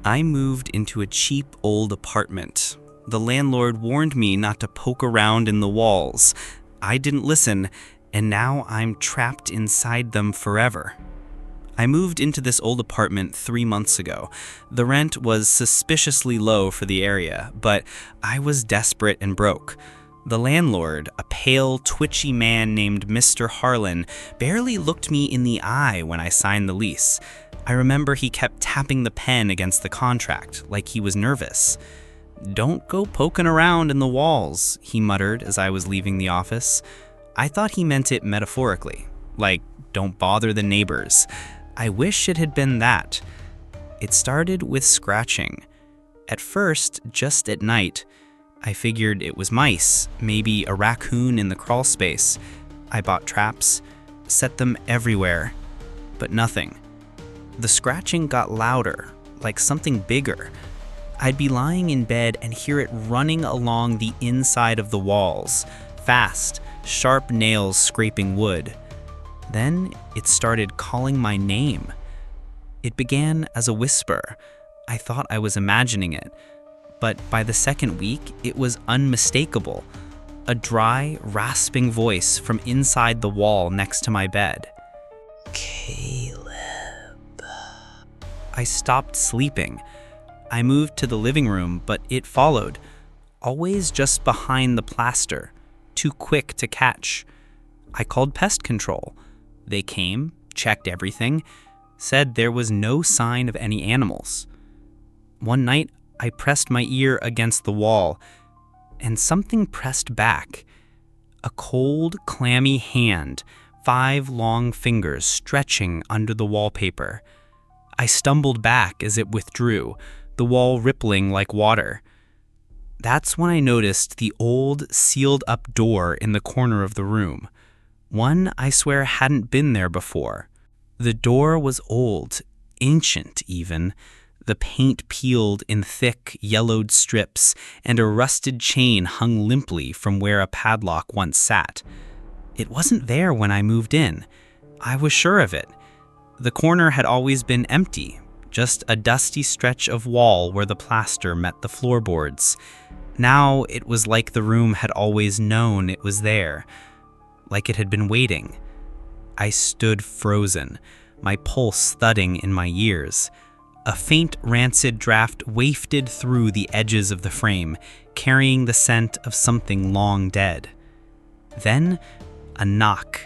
I moved into a cheap old apartment. The landlord warned me not to poke around in the walls. I didn't listen, and now I'm trapped inside them forever. I moved into this old apartment 3 months ago. The rent was suspiciously low for the area, but I was desperate and broke. The landlord, a pale, twitchy man named Mr. Harlan, barely looked me in the eye when I signed the lease. I remember he kept tapping the pen against the contract, like he was nervous. "Don't go poking around in the walls," he muttered as I was leaving the office. I thought he meant it metaphorically, like, don't bother the neighbors. I wish it had been that. It started with scratching. At first, just at night, I figured it was mice, maybe a raccoon in the crawl space. I bought traps, set them everywhere, but nothing. The scratching got louder, like something bigger. I'd be lying in bed and hear it running along the inside of the walls, fast, sharp nails scraping wood. Then it started calling my name. It began as a whisper. I thought I was imagining it. But by the second week, it was unmistakable. A dry, rasping voice from inside the wall next to my bed. Caleb. I stopped sleeping. I moved to the living room, but it followed, always just behind the plaster, too quick to catch. I called pest control. They came, checked everything, said there was no sign of any animals. One night, I pressed my ear against the wall, and something pressed back. A cold, clammy hand, 5 long fingers stretching under the wallpaper. I stumbled back as it withdrew, the wall rippling like water. That's when I noticed the old, sealed-up door in the corner of the room. One I swear hadn't been there before. The door was old, ancient even. The paint peeled in thick, yellowed strips, and a rusted chain hung limply from where a padlock once sat. It wasn't there when I moved in. I was sure of it. The corner had always been empty, just a dusty stretch of wall where the plaster met the floorboards. Now it was like the room had always known it was there, like it had been waiting. I stood frozen, my pulse thudding in my ears. A faint, rancid draft wafted through the edges of the frame, carrying the scent of something long dead. Then, a knock.